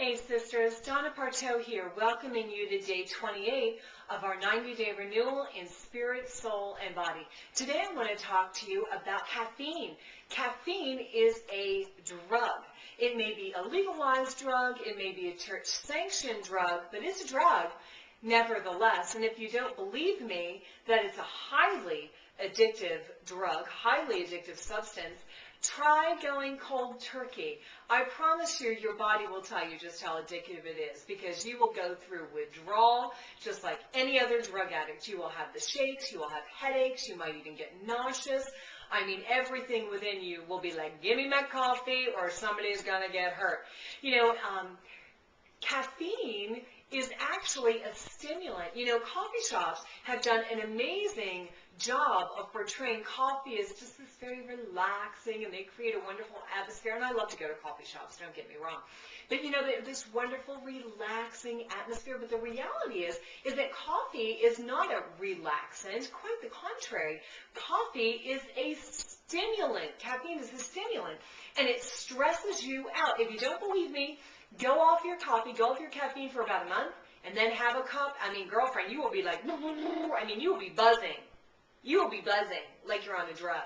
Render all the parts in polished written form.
Hey sisters, Donna Partow here, welcoming you to day 28 of our 90-day renewal in spirit, soul, and body. Today I want to talk to you about caffeine. Caffeine is a drug. It may be a legalized drug, it may be a church-sanctioned drug, but it's a drug nevertheless. And if you don't believe me that it's a highly addictive drug, highly addictive substance, try going cold turkey. I promise you, your body will tell you just how addictive it is, because you will go through withdrawal just like any other drug addict. You will have the shakes, you will have headaches, you might even get nauseous. I mean, everything within you will be like, give me my coffee or somebody's going to get hurt. You know, caffeine is actually a stimulant. You know, coffee shops have done an amazing job of portraying coffee as just this very relaxing, and they create a wonderful atmosphere. And I love to go to coffee shops, don't get me wrong. But you know, this wonderful relaxing atmosphere. But the reality is that coffee is not a relaxant. Quite the contrary. Coffee is a stimulant. Caffeine is a stimulant, and it stresses you out. If you don't believe me, go off your coffee, go off your caffeine for about a month, and then have a cup. I mean, girlfriend, you will be like, I mean, you will be buzzing. You will be buzzing like you're on a drug,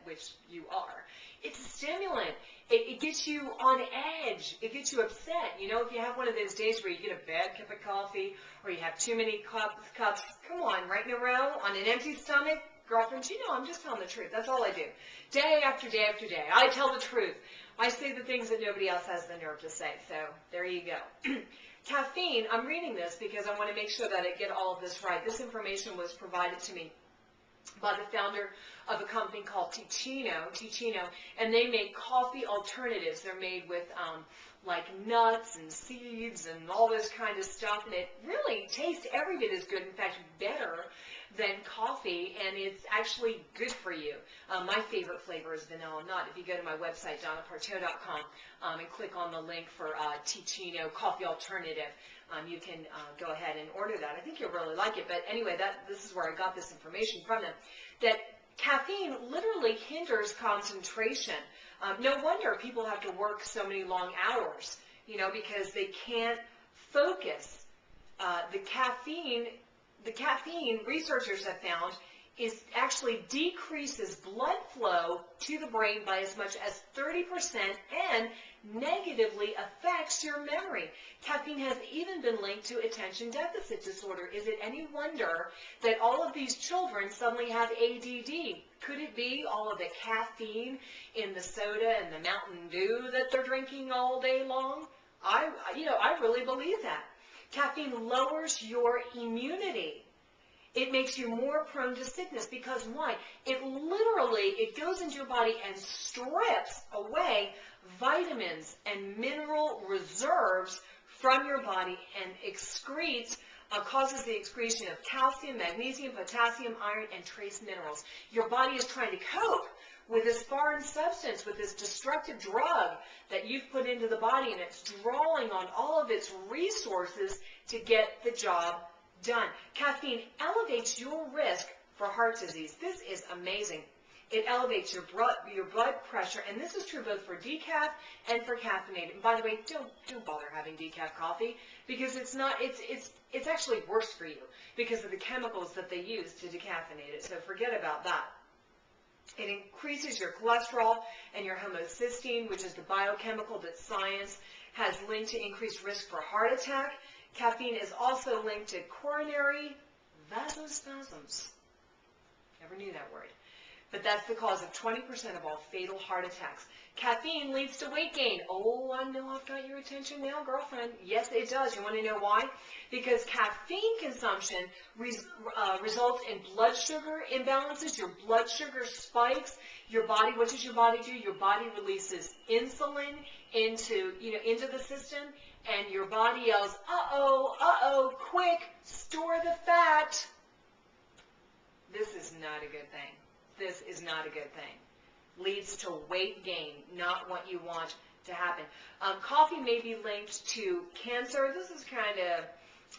which you are. It's a stimulant. It gets you on edge. It gets you upset. You know, if you have one of those days where you get a bad cup of coffee, or you have too many cups, come on, right in a row, on an empty stomach, girlfriend, you know I'm just telling the truth. That's all I do. Day after day after day. I tell the truth. I say the things that nobody else has the nerve to say. So there you go. Caffeine, I'm reading this because I want to make sure that I get all of this right. This information was provided to me by the founder of a company called Ticino, and they make coffee alternatives. They're made with like nuts and seeds and all this kind of stuff, and it really tastes every bit as good, in fact better than coffee, and it's actually good for you. My favorite flavor is vanilla nut. If you go to my website, donnapartow.com, and click on the link for Ticino coffee alternative, you can go ahead and order that. I think you'll really like it. But anyway, this is where I got this information from them, that caffeine literally hinders concentration. No wonder people have to work so many long hours, you know, because they can't focus. The caffeine, researchers have found, actually decreases blood flow to the brain by as much as 30% and negatively affects your memory. Caffeine has even been linked to attention deficit disorder. Is it any wonder that all of these children suddenly have ADD? Could it be all of the caffeine in the soda and the Mountain Dew that they're drinking all day long? I really believe that. Caffeine lowers your immunity. It makes you more prone to sickness because why? It goes into your body and strips away vitamins and mineral reserves from your body and causes the excretion of calcium, magnesium, potassium, iron, and trace minerals. Your body is trying to cope with this foreign substance, with this destructive drug that you've put into the body, and it's drawing on all of its resources to get the job done. Caffeine elevates your risk for heart disease. This is amazing. It elevates your blood pressure, and this is true both for decaf and for caffeinated. And by the way, don't bother having decaf coffee, because it's actually worse for you because of the chemicals that they use to decaffeinate it. So forget about that. It increases your cholesterol and your homocysteine, which is the biochemical that science has linked to increased risk for heart attack. Caffeine is also linked to coronary vasospasms. Never knew that word. But that's the cause of 20% of all fatal heart attacks. Caffeine leads to weight gain. Oh, I know I've got your attention now, girlfriend. Yes, it does. You want to know why? Because caffeine consumption results in blood sugar imbalances. Your blood sugar spikes. Your body, what does your body do? Your body releases insulin into the system, and your body yells, uh-oh, quick, store the fat. This is not a good thing. This is not a good thing. Leads to weight gain, not what you want to happen. Coffee may be linked to cancer. This is kind of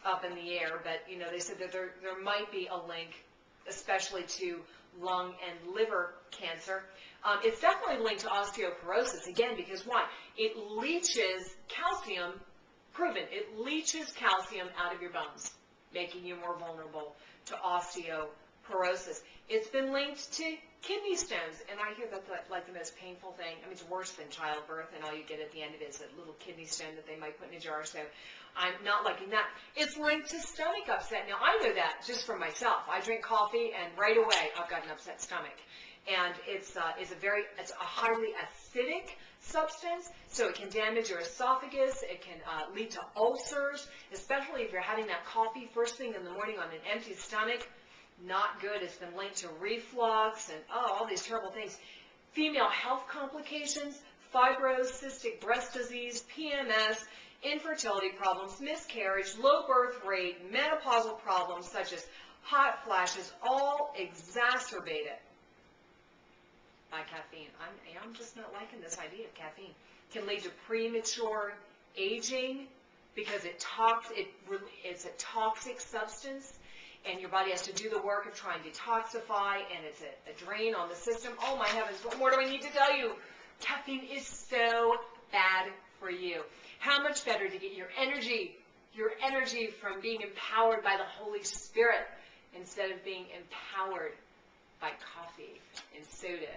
up in the air, but they said that there might be a link, especially to lung and liver cancer. It's definitely linked to osteoporosis, again, because why? It leaches calcium Proven. It leaches calcium out of your bones, making you more vulnerable to osteoporosis. It's been linked to kidney stones, and I hear that's like the most painful thing. I mean, it's worse than childbirth, and all you get at the end of it is a little kidney stone that they might put in a jar, so I'm not liking that. It's linked to stomach upset. Now, I know that just from myself. I drink coffee, and right away, I've got an upset stomach. And it's a highly acidic substance, so it can damage your esophagus. It can lead to ulcers, especially if you're having that coffee first thing in the morning on an empty stomach. Not good. It's been linked to reflux and all these terrible things. Female health complications, fibros, cystic breast disease, PMS, infertility problems, miscarriage, low birth rate, menopausal problems such as hot flashes, all exacerbated by caffeine. I'm just not liking this idea of caffeine. Can lead to premature aging because it's a toxic substance, and your body has to do the work of trying to detoxify, and it's a drain on the system. Oh my heavens, what more do I need to tell you? Caffeine is so bad for you. How much better to get your energy from being empowered by the Holy Spirit instead of being empowered by coffee and soda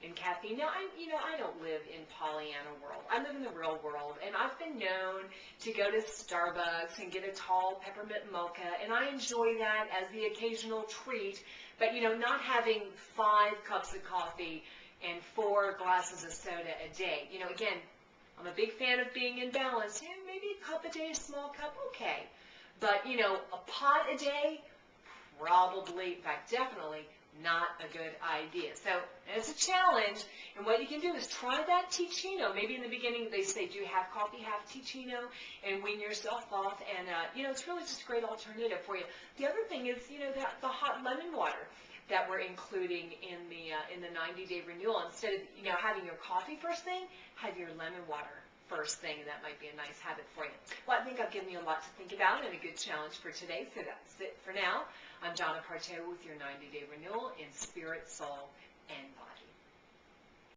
and caffeine. Now, I don't live in Pollyanna world. I live in the real world, and I've been known to go to Starbucks and get a tall peppermint mocha, and I enjoy that as the occasional treat, but, not having 5 cups of coffee and 4 glasses of soda a day. Again, I'm a big fan of being in balance. Maybe a cup a day, a small cup, okay. But, a pot a day, probably, in fact, definitely not a good idea. So it's a challenge, and what you can do is try that Ticino. Maybe in the beginning they say, do you have coffee, have Ticino, and wean yourself off, and it's really just a great alternative for you. The other thing is, that the hot lemon water that we're including in the 90-day renewal. Instead of having your coffee first thing, have your lemon water first thing, and that might be a nice habit for you. Well, I think I've given you a lot to think about and a good challenge for today, so that's it for now. I'm Donna Partow with your 90-day renewal in spirit, soul, and body.